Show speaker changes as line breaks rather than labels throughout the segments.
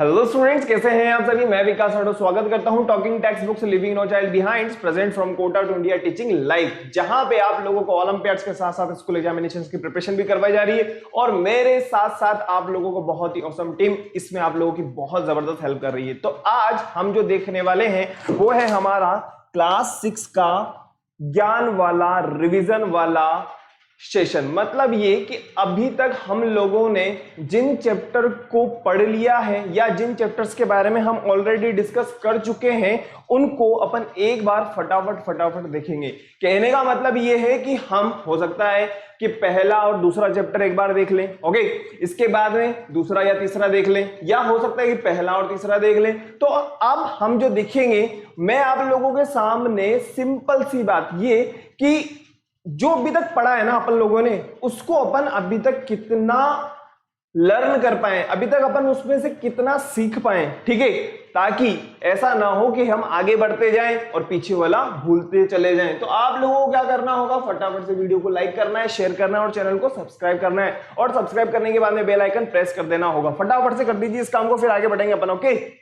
Hello students, कैसे हैं आप सभी। मैं विकास राठौर स्वागत करता हूं talking text books leaving no child behind present from Kota to India teaching live, जहां पे आप लोगों को ओलंपियाड्स के साथ साथ स्कूल एग्जामिनेशंस की प्रिपरेशन भी करवाई जा रही है और मेरे साथ साथ आप लोगों को बहुत ही ऑसम टीम इसमें आप लोगों की बहुत जबरदस्त हेल्प कर रही है। तो आज हम जो देखने वाले हैं वो है हमारा क्लास 6 का ज्ञान वाला रिवीजन वाला सेशन। मतलब ये कि अभी तक हम लोगों ने जिन चैप्टर को पढ़ लिया है या जिन चैप्टर्स के बारे में हम ऑलरेडी डिस्कस कर चुके हैं उनको अपन एक बार फटाफट देखेंगे। कहने का मतलब ये है कि हम हो सकता है कि पहला और दूसरा चैप्टर एक बार देख लें, ओके, इसके बाद में दूसरा या तीसरा देख लें, या हो सकता है कि पहला और तीसरा देख लें। तो अब हम जो देखेंगे, मैं आप लोगों के सामने सिंपल सी बात ये कि जो अभी तक पढ़ा है ना अपन लोगों ने, उसको अपन अभी तक कितना लर्न कर पाए, अभी तक अपन उसमें से कितना सीख पाए, ठीक है, ताकि ऐसा ना हो कि हम आगे बढ़ते जाएं और पीछे वाला भूलते चले जाएं। तो आप लोगों को क्या करना होगा, फटाफट से वीडियो को लाइक करना है, शेयर करना है और चैनल को सब्सक्राइब करना है, और सब्सक्राइब करने के बाद में बेल आइकन प्रेस कर देना होगा। फटाफट से कर दीजिए इस काम को, फिर आगे बढ़ेंगे अपन, ओके।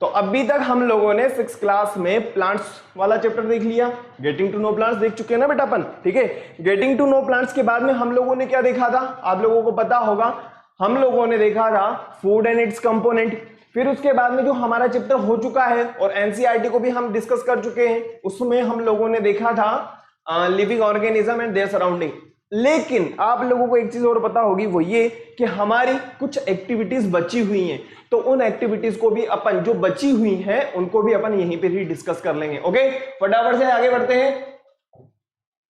तो अभी तक हम लोगों ने 6 क्लास में प्लांट्स वाला चैप्टर देख लिया, गेटिंग टू नो प्लांट्स देख चुके हैं ना बेटा अपन, ठीक है। गेटिंग टू नो प्लांट्स के बाद में हम लोगों ने क्या देखा था, आप लोगों को पता होगा, हम लोगों ने देखा था फूड एंड इट्स कंपोनेंट। फिर उसके बाद में जो हमारा चैप्टर हो चुका है और एनसीईआरटी को भी हम डिस्कस कर चुके हैं, उसमें हम लोगों ने देखा था living organism and their surrounding. लेकिन आप लोगों को एक चीज और पता होगी, वो ये कि हमारी कुछ एक्टिविटीज बची हुई हैं, तो उन एक्टिविटीज को भी अपन जो बची हुई हैं उनको भी अपन यहीं पे ही डिस्कस कर लेंगे, ओके। फटाफट से आगे बढ़ते हैं।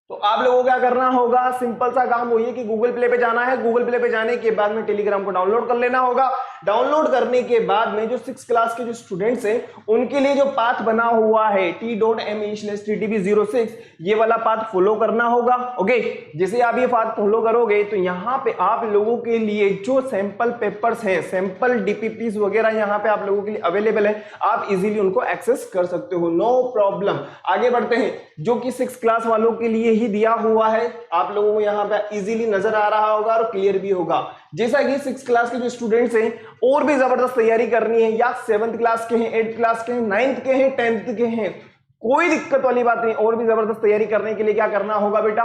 तो आप लोगों को क्या करना होगा, सिंपल सा काम हुई है कि गूगल प्ले पे जाना है। गूगल प्ले पे जाने के बाद में टेलीग्राम को डाउनलोड कर लेना होगा। डाउनलोड करने के बाद में जो 6 क्लास के जो स्टूडेंट्स हैं उनके लिए जो पाथ बना हुआ है t.me/ttb06, ये वाला पाथ फॉलो करना होगा, ओके। जैसे आप ये पाथ फॉलो करोगे तो यहाँ पे आप लोगों के लिए जो सैंपल पेपर्स हैं, सैंपल डीपीपीस वगैरह यहाँ पे आप लोगों के लिए अवेलेबल है, आप इजीली उनको एक्सेस कर सकते हो, नो प्रॉब्लम। आगे बढ़ते हैं। जो कि 6 क्लास वालों के लिए ही दिया हुआ है, आप लोगों को यहाँ पे इजीली नजर आ रहा होगा और क्लियर भी होगा। जैसा कि 6 क्लास के जो स्टूडेंट्स हैं और भी जबरदस्त तैयारी करनी है, या 7th क्लास के हैं, 8th क्लास के हैं, 9th के हैं, 10th के हैं, कोई दिक्कत वाली बात नहीं। और भी जबरदस्त तैयारी करने के लिए क्या करना होगा बेटा,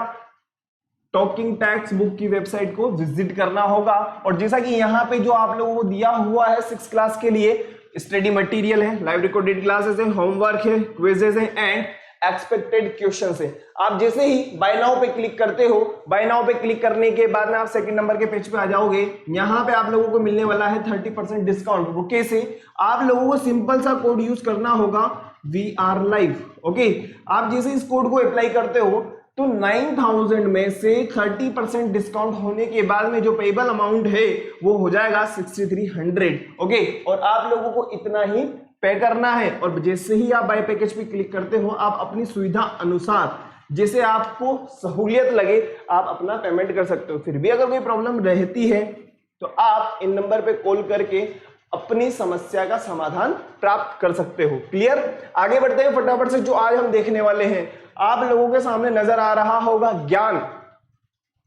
टॉकिंग टेक्स्ट बुक की वेबसाइट को विजिट करना होगा। और जैसा कि यहाँ पे जो आप लोगों को दिया हुआ है 6 क्लास के लिए, स्टडी मटेरियल है, लाइव रिकॉर्डेड क्लासेस है, होमवर्क है, क्विजेस है एंड एक्सपेक्टेड क्वेश्चंस है। आप जैसे ही बाय नाउ पे क्लिक करते हो, बाय नाउ पे क्लिक करने के बाद में आप सेकंड नंबर के पेज पे आ जाओगे। यहाँ पे आप लोगों को मिलने वाला है 30% डिस्काउंट। वो कैसे, आप लोगों को सिंपल सा कोड यूज करना होगा, VR Live, ओके। आप जैसे इस कोड को अप्लाई करते हो तो 9000 में से 30% डिस्काउंट होने के बाद में जो पेबल अमाउंट है वो हो जाएगा 6300, ओके। और आप लोगों को इतना ही पे करना है। और जैसे ही आप बाय पैकेज पे क्लिक करते हो, आप अपनी सुविधा अनुसार जैसे आपको सहूलियत लगे आप अपना पेमेंट कर सकते हो। फिर भी अगर कोई प्रॉब्लम रहती है तो आप इन नंबर पे कॉल करके अपनी समस्या का समाधान प्राप्त कर सकते हो। क्लियर। आगे बढ़ते हैं फटाफट से। जो आज हम देखने वाले हैं, आप लोगों के सामने नजर आ रहा होगा ज्ञान।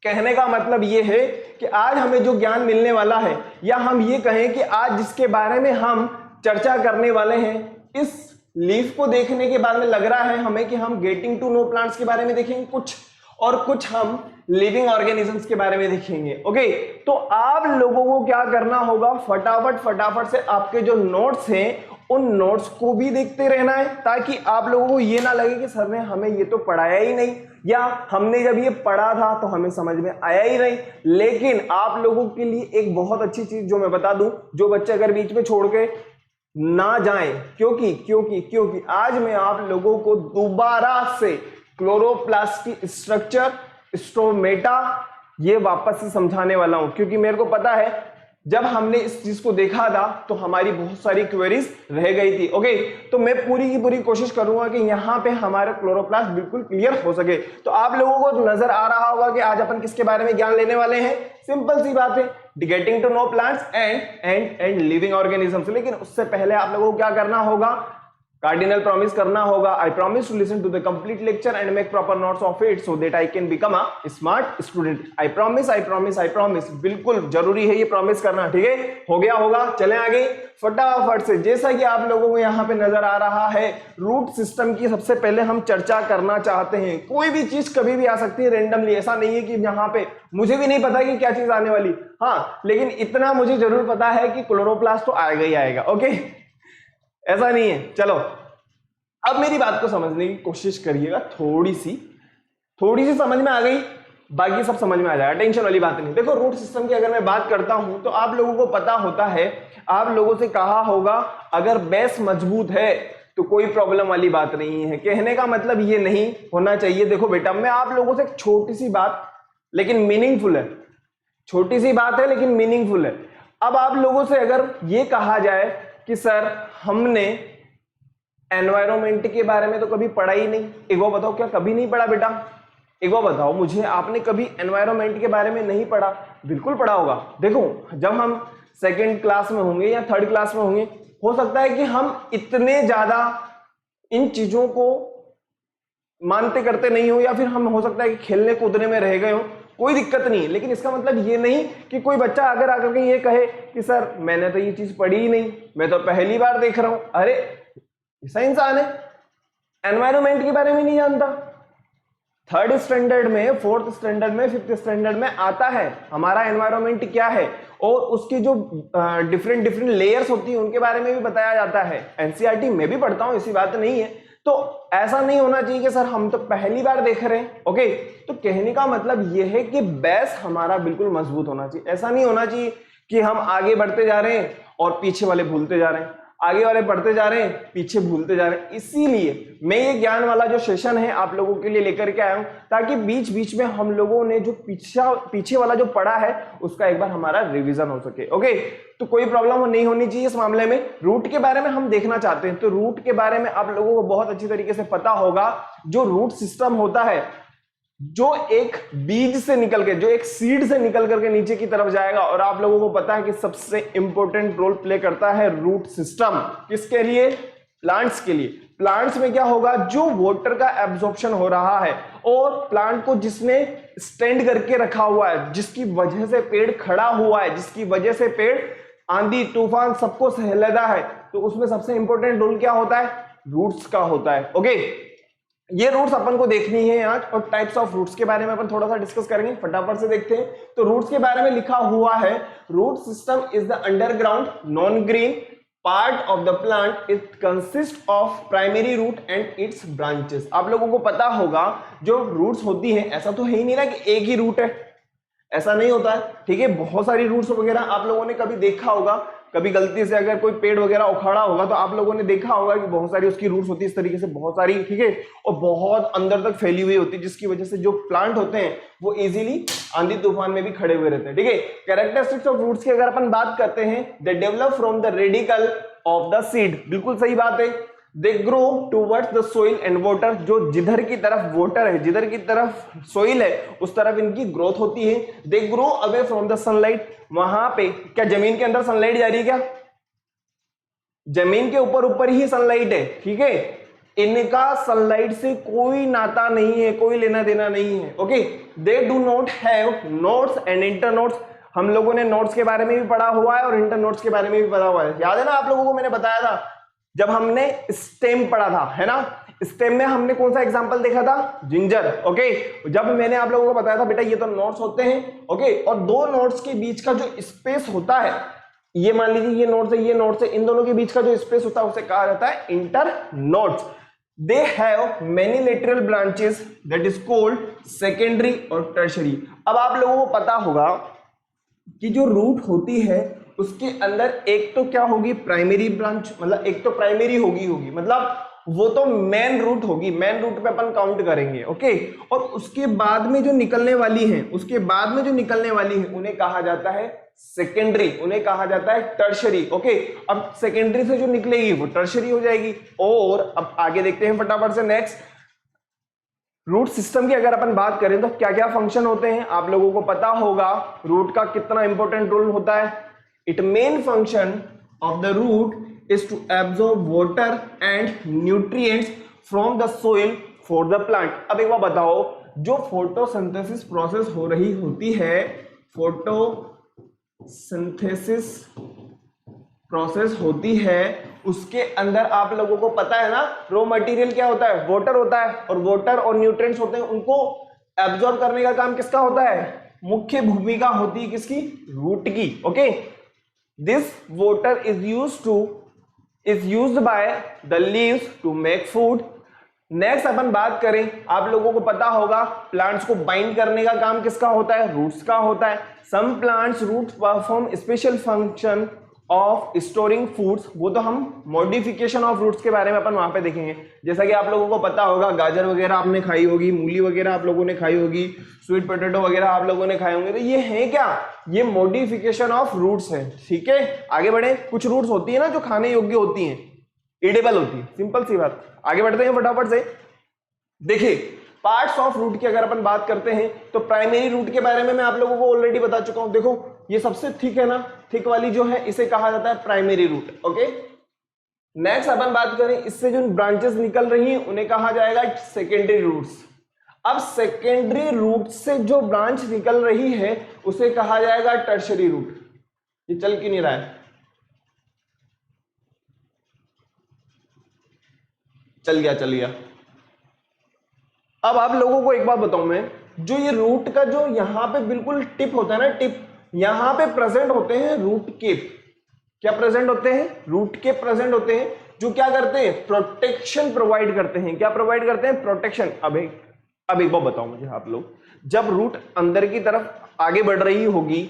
कहने का मतलब ये है कि आज हमें जो ज्ञान मिलने वाला है, या हम ये कहें कि आज जिसके बारे में हम चर्चा करने वाले हैं, इस लीफ को देखने के बाद में लग रहा है हमें कि हम गेटिंग टू नो प्लांट्स के बारे में देखेंगे कुछ, और कुछ हम लिविंग ऑर्गेनिजम्स के बारे में देखेंगे, ओके। तो आप लोगों को क्या करना होगा, फटाफट से आपके जो नोट्स हैं उन नोट्स को भी देखते रहना है, ताकि आप लोगों को ये ना लगे कि सर ने हमें ये तो पढ़ाया ही नहीं, या हमने जब ये पढ़ा था तो हमें समझ में आया ही नहीं। लेकिन आप लोगों के लिए एक बहुत अच्छी चीज जो मैं बता दूं, जो बच्चे अगर बीच में छोड़ के ना जाएं, क्योंकि आज मैं आप लोगों को दोबारा से क्लोरोप्लास्ट की स्ट्रक्चर, स्टोमेटा, ये वापस से समझाने वाला हूं, क्योंकि मेरे को पता है जब हमने इस चीज को देखा था तो हमारी बहुत सारी क्वेरीज रह गई थी, ओके। तो मैं पूरी की पूरी कोशिश करूंगा कि यहाँ पे हमारा क्लोरोप्लास्ट बिल्कुल क्लियर हो सके। तो आप लोगों को नजर आ रहा होगा कि आज अपन किसके बारे में ज्ञान लेने वाले हैं। सिंपल सी बात है, getting to know plants and living organisms. लेकिन उससे पहले आप लोगों को क्या करना होगा, कार्डिनल प्रॉमिस करना होगा, I promise to listen to the complete lecture and make proper notes of it so that I can become a smart student. I promise, I promise, I promise, बिल्कुल जरूरी है ये प्रॉमिस करना, ठीक है। हो गया होगा, चले आगे फटाफट से। जैसा कि आप लोगों को यहाँ पे नजर आ रहा है, रूट सिस्टम की सबसे पहले हम चर्चा करना चाहते हैं। कोई भी चीज कभी भी आ सकती है रेंडमली, ऐसा नहीं है कि यहाँ पे मुझे भी नहीं पता कि क्या चीज आने वाली, हाँ लेकिन इतना मुझे जरूर पता है कि क्लोरोप्लास्ट तो आएगा ही आएगा, ओके, ऐसा नहीं है। चलो अब मेरी बात को समझने की कोशिश करिएगा, थोड़ी सी समझ में आ गई, बाकी सब समझ में आ जाएगा, टेंशन वाली बात नहीं। देखो रूट सिस्टम की अगर मैं बात करता हूं तो आप लोगों को पता होता है, आप लोगों से कहा होगा अगर बेस मजबूत है तो कोई प्रॉब्लम वाली बात नहीं है। कहने का मतलब ये नहीं होना चाहिए। देखो बेटा, मैं आप लोगों से एक छोटी सी बात लेकिन मीनिंगफुल है, छोटी सी बात है लेकिन मीनिंगफुल है। अब आप लोगों से अगर ये कहा जाए कि सर हमने एनवायरमेंट के बारे में तो कभी पढ़ा ही नहीं, एक बार बताओ क्या कभी नहीं पढ़ा बेटा? एक बार बताओ मुझे, आपने कभी एनवायरमेंट के बारे में नहीं पढ़ा? बिल्कुल पढ़ा होगा। देखो जब हम सेकंड क्लास में होंगे या थर्ड क्लास में होंगे, हो सकता है कि हम इतने ज्यादा इन चीजों को मानते करते नहीं हो, या फिर हम हो सकता है कि खेलने कूदने में रह गए हो, कोई दिक्कत नहीं है। लेकिन इसका मतलब ये नहीं कि कोई बच्चा अगर आकर के ये कहे कि सर मैंने तो ये चीज पढ़ी ही नहीं, मैं तो पहली बार देख रहा हूं। अरे ऐसा इंसान है एनवायरमेंट के बारे में नहीं जानता। थर्ड स्टैंडर्ड में, फोर्थ स्टैंडर्ड में, फिफ्थ स्टैंडर्ड में आता है हमारा एनवायरमेंट क्या है, और उसकी जो डिफरेंट लेयर्स होती है उनके बारे में भी बताया जाता है। एनसीईआरटी में भी पढ़ता हूं, ऐसी बात नहीं है। तो ऐसा नहीं होना चाहिए कि सर हम तो पहली बार देख रहे हैं, ओके। तो कहने का मतलब यह है कि बेस हमारा बिल्कुल मजबूत होना चाहिए। ऐसा नहीं होना चाहिए कि हम आगे बढ़ते जा रहे हैं और पीछे वाले भूलते जा रहे हैं, आगे वाले पढ़ते जा रहे हैं, पीछे भूलते जा रहे हैं। इसीलिए मैं ये ज्ञान वाला जो सेशन है आप लोगों के लिए लेकर के आया हूं, ताकि बीच बीच में हम लोगों ने जो पीछे वाला जो पढ़ा है उसका एक बार हमारा रिवीजन हो सके, ओके। तो कोई प्रॉब्लम नहीं होनी चाहिए इस मामले में। रूट के बारे में हम देखना चाहते हैं, तो रूट के बारे में आप लोगों को बहुत अच्छी तरीके से पता होगा। जो रूट सिस्टम होता है, जो एक बीज से निकल के, जो एक सीड से निकल करके नीचे की तरफ जाएगा, और आप लोगों को पता है कि सबसे इंपॉर्टेंट रोल प्ले करता है रूट सिस्टम। किसके लिए? प्लांट्स के लिए। प्लांट्स में क्या होगा, जो वाटर का एब्जॉर्प्शन हो रहा है, और प्लांट को जिसने स्टैंड करके रखा हुआ है, जिसकी वजह से पेड़ खड़ा हुआ है, जिसकी वजह से पेड़ आंधी तूफान सबको सह लेता है, तो उसमें सबसे इंपॉर्टेंट रोल क्या होता है? रूट्स का होता है, ओके। ये रूट्स अपन को देखनी है आज, और टाइप्स ऑफ रूट्स के बारे में अपन थोड़ा सा डिस्कस करेंगे। फटाफट से देखते हैं। तो रूट्स के बारे में लिखा हुआ है, root system is the underground non green part of the plant, it consist of primary root and its branches. आप लोगों को पता होगा जो रूट्स होती हैं, ऐसा तो है ही नहीं ना कि एक ही रूट है, ऐसा नहीं होता है, ठीक है। बहुत सारी रूट्स वगैरह आप लोगों ने कभी देखा होगा, कभी गलती से अगर कोई पेड़ वगैरह उखाड़ा होगा तो आप लोगों ने देखा होगा कि बहुत सारी उसकी रूट्स होती है इस तरीके से, बहुत सारी, ठीक है, और बहुत अंदर तक फैली हुई होती है, जिसकी वजह से जो प्लांट होते हैं वो इजीली आंधी तूफान में भी खड़े हुए रहते हैं, ठीक है। कैरेक्टरिस्टिक्स ऑफ रूट्स की अगर अपन बात करते हैं, they develop from the radical of the seed, बिल्कुल सही बात है। They grow towards the soil and water, जो जिधर की तरफ वाटर है, जिधर की तरफ सोइल है, उस तरफ इनकी ग्रोथ होती है। They grow away from the sunlight, वहां पे क्या जमीन के अंदर सनलाइट जा रही है क्या? जमीन के ऊपर ही सनलाइट है, ठीक है। इनका सनलाइट से कोई नाता नहीं है, कोई लेना देना नहीं है, okay. They do not have nodes and inter nodes. हम लोगों ने नोड्स के बारे में भी पढ़ा हुआ है और इंटर नोड्स के बारे में भी पढ़ा हुआ है। याद है ना आप लोगों को मैंने बताया था जब हमने स्टेम पढ़ा था, है ना। स्टेम में हमने कौन सा एग्जांपल देखा था? Ginger, okay. जब मैंने आप लोगों को बताया था बेटा ये तो नोड्स होते हैं, ओके, और दो नोड्स के बीच का जो स्पेस होता है, ये मान लीजिए ये नोड्स है, ये नोड्स है, इन दोनों के बीच का जो स्पेस होता है उसे कहा जाता है inter nodes. They have many lateral branches that is called secondary और टर्शरी। अब आप लोगों को पता होगा कि जो रूट होती है उसके अंदर एक तो क्या होगी? प्राइमरी ब्रांच, मतलब एक तो प्राइमरी होगी मतलब वो तो मेन रूट होगी, मेन रूट पे अपन काउंट करेंगे, ओके। और उसके बाद में जो निकलने वाली है, उन्हें कहा जाता है सेकेंडरी, उन्हें कहा जाता है टर्शरी, ओके। अब सेकेंडरी से जो निकलेगी वो टर्शरी हो जाएगी। और अब आगे देखते हैं फटाफट से नेक्स्ट। रूट सिस्टम की अगर अपन बात करें तो क्या क्या फंक्शन होते हैं आप लोगों को पता होगा, रूट का कितना इंपॉर्टेंट रोल होता है। It main function of the root is to absorb water and nutrients from the soil for the plant. अब एक बार बताओ, जो फोटोसिंथेसिस प्रोसेस हो रही होती है, फोटोसिंथेसिस प्रोसेस होती है, उसके अंदर आप लोगों को पता है ना, रॉ मटेरियल क्या होता है, वाटर होता है, और वाटर और न्यूट्रिएंट्स होते हैं, उनको एब्जॉर्ब करने का काम किसका होता है, मुख्य भूमिका होती है किसकी, रूट की। Okay, this water is used by the leaves to make food. Next अपन बात करें, आप लोगों को पता होगा प्लांट्स को बाइंड करने का काम किसका होता है, रूट्स का होता है। Some plants roots perform special function of storing foods, वो तो हम मॉडिफिकेशन ऑफ रूट्स के बारे में अपन वहां पे देखेंगे। जैसा कि आप लोगों को पता होगा, गाजर वगैरह आपने खाई होगी, मूली वगैरह आप लोगों ने खाई होगी, स्वीट पोटैटो वगैरह आप लोगों ने खाए होंगे, तो ये है क्या, ये मॉडिफिकेशन ऑफ रूट्स है। ठीक है, आगे बढ़े। कुछ रूट्स होती है ना जो खाने योग्य होती हैं, एडिबल होती है, सिंपल सी बात। आगे बढ़ते हैं फटाफट से। देखिए, पार्ट्स ऑफ रूट की अगर अपन बात करते हैं तो प्राइमरी रूट के बारे में मैं आप लोगों को ऑलरेडी बता चुका हूं। देखो, ये सबसे थिक है ना, थिक वाली जो है इसे कहा जाता है प्राइमरी रूट। ओके, नेक्स्ट अपन बात करें, इससे जो ब्रांचेस निकल रही हैं उन्हें कहा जाएगा सेकेंडरी रूट्स। अब सेकेंडरी रूट से जो ब्रांच निकल रही है उसे कहा जाएगा टर्शरी रूट। ये चल क्यों नहीं रहा है, चल गया। अब आप लोगों को एक बात बताऊं मैं, जो ये रूट का जो यहां पे बिल्कुल टिप होता है ना, टिप, यहां पे प्रेजेंट होते हैं रूट केप। क्या प्रेजेंट होते हैं, रूट केप प्रेजेंट होते हैं, जो क्या करते हैं, प्रोटेक्शन प्रोवाइड करते हैं। क्या प्रोवाइड करते हैं, प्रोटेक्शन। अब एक बार बताओ मुझे आप लोग, जब रूट अंदर की तरफ आगे बढ़ रही होगी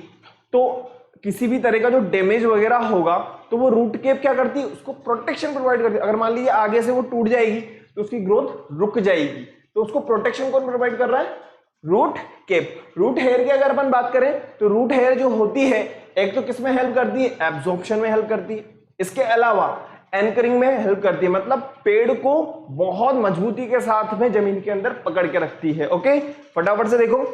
तो किसी भी तरह का जो डैमेज वगैरह होगा तो वो रूट केप क्या करती है, उसको प्रोटेक्शन प्रोवाइड करती है। अगर मान लीजिए आगे से वो टूट जाएगी तो उसकी ग्रोथ रुक जाएगी, तो उसको प्रोटेक्शन कौन प्रोवाइड कर रहा है, रूट केप। रूट हेयर की अगर अपन बात करें तो रूट हेयर जो होती है, एक तो किसमें हेल्प करती है, एब्जॉर्प्शन में हेल्प करती है, इसके अलावा एंकरिंग में हेल्प करती है, मतलब पेड़ को बहुत मजबूती के साथ में जमीन के अंदर पकड़ के रखती है। ओके, फटाफट से देखो,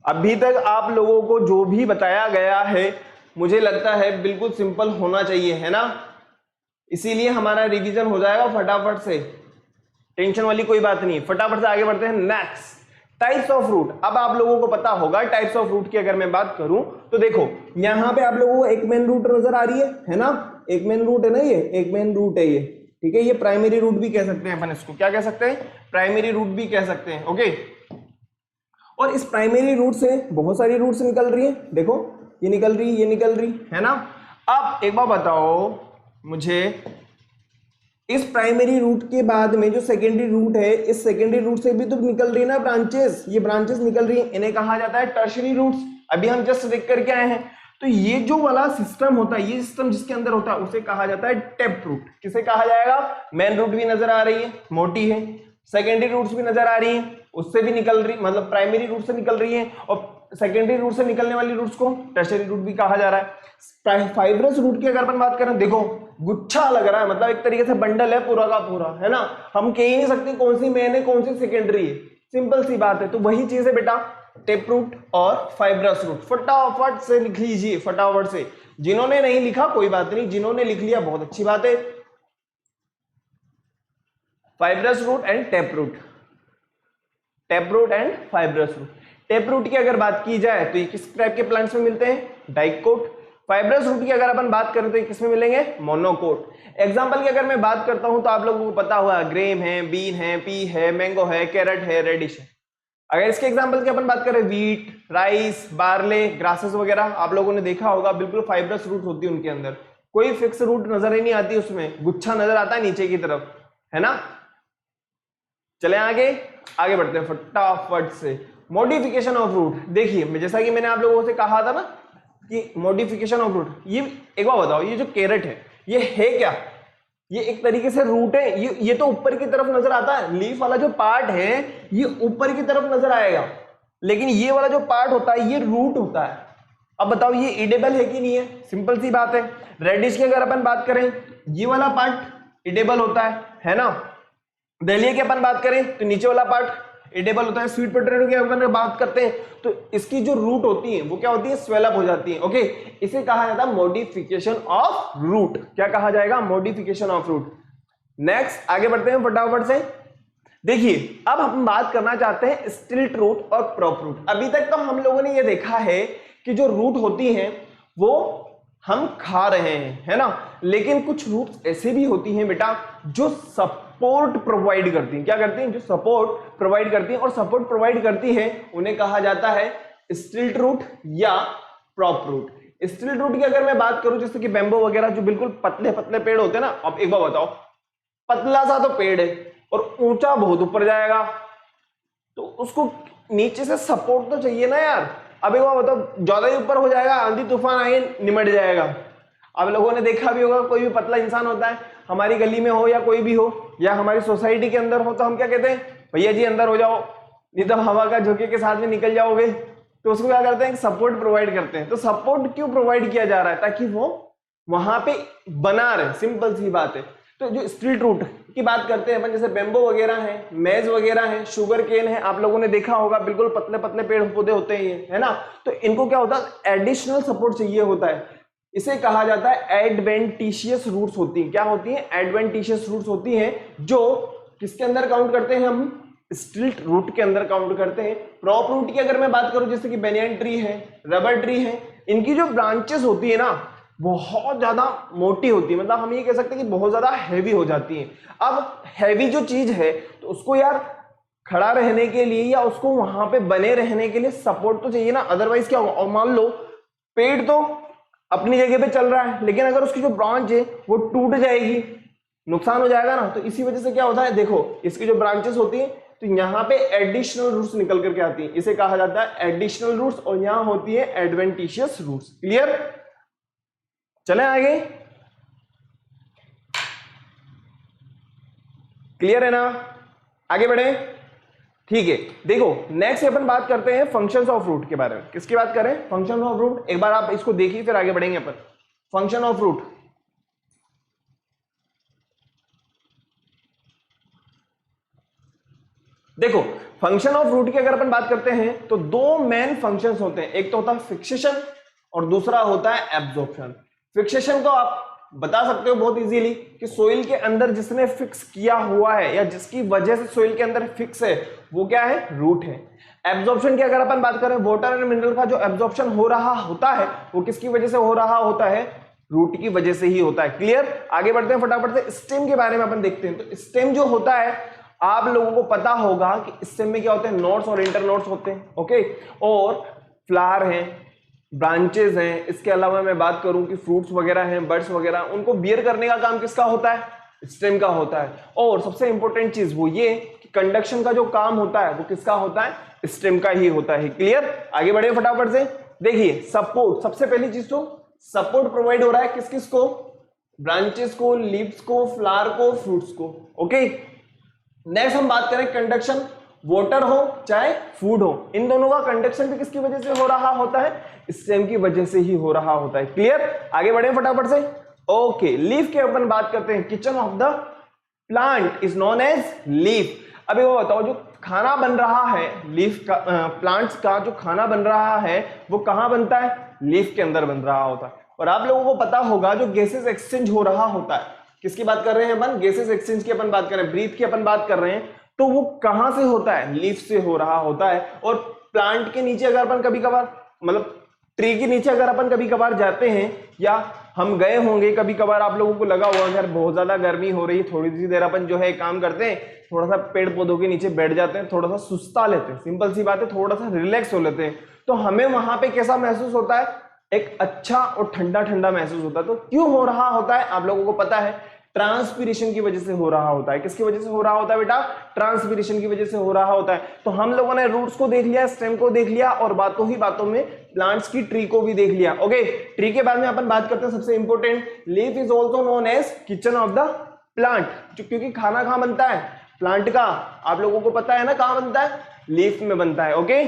अभी तक आप लोगों को जो भी बताया गया है मुझे लगता है बिल्कुल सिंपल होना चाहिए, है ना, इसीलिए हमारा रिवीजन हो जाएगा फटाफट से, टेंशन वाली कोई बात नहीं। फटाफट से आगे बढ़ते हैं। Next, types of root. अब आप लोगों को पता होगा टाइप्स ऑफ रूट की अगर मैं बात करूं तो देखो, यहां पे आप लोगों को एक मेन रूट नजर आ रही है ना, एक मेन रूट है ना, ये एक मेन रूट है ये, ठीक है, ये प्राइमरी रूट भी कह सकते हैं अपन इसको, क्या कह सकते हैं, प्राइमरी रूट भी कह सकते हैं। ओके, और इस प्राइमरी रूट से बहुत सारी रूट्स निकल रही है, देखो ये निकल रही, ये निकल रही है ना। अब एक बार बताओ मुझे, इस प्राइमरी रूट के बाद में जो सेकेंडरी रूट है, इस सेकेंडरी रूट से भी तो निकल रही है ना ब्रांचेस, ये ब्रांचेस निकल रही है, इन्हें कहा जाता है टर्शरी रूट्स। अभी हम जस्ट देख करके आए हैं, तो ये जो वाला सिस्टम होता है, ये सिस्टम जिसके अंदर होता है उसे कहा जाता है टेप रूट। किसे कहा जाएगा, मेन रूट भी नजर आ रही है, मोटी है, सेकेंडरी रूट्स भी नजर आ रही है, उससे भी निकल रही, मतलब प्राइमरी रूट से निकल रही है, और सेकेंडरी रूट से निकलने वाली रूट्स को टर्शरी रूट भी कहा जा रहा है। फाइब्रस रूट की अगर अपन बात करें, देखो गुच्छा लग रहा है, मतलब एक तरीके से बंडल है पूरा का पूरा, है ना, हम कह ही नहीं सकते कौन सी मेन है कौन सी सेकेंडरी है, सिंपल सी बात है। तो वही चीज है बेटा, टेप रूट और फाइब्रस रूट। फटाफट से लिख लीजिए, फटाफट से, जिन्होंने नहीं लिखा कोई बात नहीं, जिन्होंने लिख लिया बहुत अच्छी बात है। Fibrous root and tap root, tap root and fibrous root. Tap root की अगर बात की जाए तो ये किस टाइप के प्लांट्स में मिलते हैं, डाइकोट। फाइब्रस रूट की अगर अपन बात करें तो ये किसमें मिलेंगे, मोनोकोट। एग्जांपल की अगर मैं बात करता हूं तो आप लोगों को पता हुआ, ग्रेम है, बीन है, पी है, मैंगो है, कैरेट है, रेडिश है। अगर इसके एग्जांपल की अपन बात करें, वीट, राइस, बार्ले, ग्रासेस वगैरह, आप लोगों ने देखा होगा बिल्कुल फाइब्रस रूट होती है उनके अंदर, कोई फिक्स रूट नजर ही नहीं आती, उसमें गुच्छा नजर आता है नीचे की तरफ, है ना। चले आगे बढ़ते हैं फटाफट से। मॉडिफिकेशन ऑफ रूट, देखिए जैसा कि मैंने आप लोगों से कहा था ना कि मॉडिफिकेशन ऑफ रूट, ये एक बार बताओ, ये जो कैरेट है ये है क्या, ये एक तरीके से रूट है, ये तो ऊपर की तरफ नजर आता है, लीफ वाला जो पार्ट है ये ऊपर की तरफ नजर आएगा, लेकिन ये वाला जो पार्ट होता है ये रूट होता है। अब बताओ ये इडेबल है कि नहीं है, सिंपल सी बात है। रेडिश की अगर अपन बात करें, ये वाला पार्ट इडेबल होता है ना। दलिया की अपन बात करें तो नीचे वाला पार्ट एडिबल होता है। स्वीट पोटैटो की अगर बात करते हैं तो इसकी जो रूट होती है वो क्या होती है, स्वेल अप हो जाती है। ओके, इसे कहा जाता है मॉडिफिकेशन ऑफ रूट। क्या कहा जाएगा, मॉडिफिकेशन ऑफ रूट। नेक्स्ट आगे बढ़ते हैं फटाफट से। देखिए अब हम बात करना चाहते हैं स्टिल्ट रूट और प्रॉप रूट। अभी तक तो हम लोगों ने ये देखा है कि जो रूट होती हैं वो हम खा रहे हैं, है ना, लेकिन कुछ रूट्स ऐसे भी होती हैं बेटा जो सपोर्ट प्रोवाइड करती हैं। क्या करती हैं, जो सपोर्ट प्रोवाइड करती हैं, और सपोर्ट प्रोवाइड करती हैं उन्हें कहा जाता है स्टिल्ट रूट या प्रॉप रूट। स्टिल्ट रूट की अगर मैं बात करूं, जैसे कि बैम्बो वगैरह जो बिल्कुल पतले पतले पेड़ होते हैं ना, अब एक बार बताओ, पतला सा तो पेड़ है और ऊंचा बहुत ऊपर जाएगा, तो उसको नीचे से सपोर्ट तो चाहिए ना यार। अब एक बार बताओ, ज्यादा ही ऊपर हो जाएगा, आंधी तूफान आए निमट जाएगा। अब लोगों ने देखा भी होगा, कोई भी पतला इंसान होता है, हमारी गली में हो या कोई भी हो या हमारी सोसाइटी के अंदर हो, तो हम क्या कहते हैं, भैया जी अंदर हो जाओ, नहीं तो हवा का झोंके के साथ में निकल जाओगे। तो उसको क्या करते हैं, सपोर्ट प्रोवाइड करते हैं। तो सपोर्ट क्यों प्रोवाइड किया जा रहा है, ताकि वो वहां पे बना रहे, सिंपल सी बात है। तो जो स्टिल्ट रूट की बात करते हैं अपन, जैसे बेम्बो वगैरह है, मेज वगैरह है, शुगर केन है, आप लोगों ने देखा होगा बिल्कुल पतले पतले पेड़ पौधे होते हैं ये, है ना। तो इनको क्या होता है, एडिशनल सपोर्ट चाहिए होता है। इसे कहा जाता है एडवेंटिशियस रूट्स होती हैं। क्या होती हैं, एडवेंटिशियस रूट्स होती हैं, जो किसके अंदर काउंट करते हैं हम, स्टिल्ट रूट के अंदर काउंट करते हैं। प्रॉप रूट की अगर मैं बात करूं, जैसे कि बेनियन ट्री है, रबर ट्री है, इनकी जो ब्रांचेस होती है ना बहुत ज्यादा मोटी होती है, मतलब हम ये कह सकते हैं कि बहुत ज्यादा हैवी हो जाती है। अब हैवी जो चीज है तो उसको यार खड़ा रहने के लिए या उसको वहां पे बने रहने के लिए सपोर्ट तो चाहिए ना, अदरवाइज क्या होगा। और मान लो पेड़ तो अपनी जगह पे चल रहा है, लेकिन अगर उसकी जो ब्रांच है वो टूट जाएगी, नुकसान हो जाएगा ना। तो इसी वजह से क्या होता है, देखो इसकी जो ब्रांचेस होती है तो यहाँ पे एडिशनल रूट्स निकल करके आती है, इसे कहा जाता है एडिशनल रूट्स, और यहाँ होती है एडवेंटिशियस रूट्स। क्लियर, चलें आगे, क्लियर है ना, आगे बढ़े। ठीक है, देखो नेक्स्ट अपन बात करते हैं फंक्शंस ऑफ रूट के बारे में। किसकी बात करें, फंक्शन ऑफ रूट। एक बार आप इसको देखिए फिर आगे बढ़ेंगे अपन। फंक्शन ऑफ रूट, देखो फंक्शन ऑफ रूट की अगर अपन बात करते हैं तो दो मेन फंक्शंस होते हैं, एक तो होता है फिक्सेशन और दूसरा होता है एब्जॉर्प्शन। फिक्सेशन को आप बता सकते हो बहुत इजीली कि सोइल के अंदर जिसने फिक्स किया हुआ है या जिसकी वजह से सोइल के अंदर फिक्स है वो क्या है, रूट है। एब्जॉर्प्शन की अगर अपन बात करें, वाटर एंड मिनरल का जो एब्जॉर्प्शन हो रहा होता है वो किसकी वजह से हो रहा होता है, रूट की वजह से ही होता है। क्लियर, आगे बढ़ते हैं फटाफट से। स्टेम के बारे में अपन देखते हैं। तो स्टेम जो होता है, आप लोगों को पता होगा कि स्टेम में क्या होते हैं, नोड्स और इंटर नोड्स होते हैं। ओके, और फ्लावर हैं, ब्रांचेस हैं। इसके अलावा मैं बात करूं कि फ्रूट्स वगैरह हैं, बर्ड्स वगैरह, उनको बियर करने का काम किसका होता है, स्टेम का होता है। और सबसे इंपॉर्टेंट चीज वो ये कि कंडक्शन का जो काम होता है वो किसका होता है, स्टेम का ही होता है। क्लियर, आगे बढ़े फटाफट से। देखिए सपोर्ट, सबसे पहली चीज तो सपोर्ट प्रोवाइड हो रहा है किस किस को, ब्रांचेस को, लीव्स को, फ्लावर को, फ्रूट्स को। ओके, नेक्स्ट हम बात करें कंडक्शन, वाटर हो चाहे फूड हो, इन दोनों का कंडक्शन भी किसकी वजह से हो रहा होता है, स्टेम की वजह से ही हो रहा होता है। क्लियर, आगे बढ़े फटाफट से। ओके, लीफ के अपन बात करते हैं। Kitchen of the plant is known as leaf. अभी वो बताओ, जो खाना बन रहा है लीफ का, प्लांट्स का जो खाना बन रहा है वो कहां बनता है, लीफ के अंदर बन रहा होता है। और आप लोगों को पता होगा जो गैसेस एक्सचेंज हो रहा होता है, किसकी बात कर रहे हैं अपन, गैसेस एक्सचेंज की अपन बात कर रहे हैं, ब्रीथ की अपन बात कर रहे हैं, तो वो कहां से होता है, लीफ से हो रहा होता है। और प्लांट के नीचे अगर अपन कभी कभार, मतलब ट्री के नीचे अगर अपन कभी कभार जाते हैं या हम गए होंगे कभी कभार, आप लोगों को लगा हुआ यार बहुत ज्यादा गर्मी हो रही है, थोड़ी सी देर अपन जो है काम करते हैं, थोड़ा सा पेड़ पौधों के नीचे बैठ जाते हैं, थोड़ा सा सुस्ता लेते हैं, सिंपल सी बात है, थोड़ा सा रिलैक्स हो लेते हैं, तो हमें वहां पे कैसा महसूस होता है, एक अच्छा और ठंडा ठंडा महसूस होता है। तो क्यों हो रहा होता है, आप लोगों को पता है, ट्रांसपीरेशन की वजह से हो रहा होता है। किसकी वजह से हो रहा होता है बेटा, ट्रांसपीरेशन की वजह से हो रहा होता है। तो हम लोगों ने रूट्स को देख लिया, स्टेम को देख लिया, और बातों ही बातों में प्लांट्स की ट्री को भी देख लिया। ओके, ट्री के बाद में अपन बात करते हैं सबसे important, leaf is also known as kitchen of the plant, क्योंकि खाना कहां बनता है, प्लांट का, आप लोगों को पता है ना कहां बनता है, लीफ में बनता है। ओके,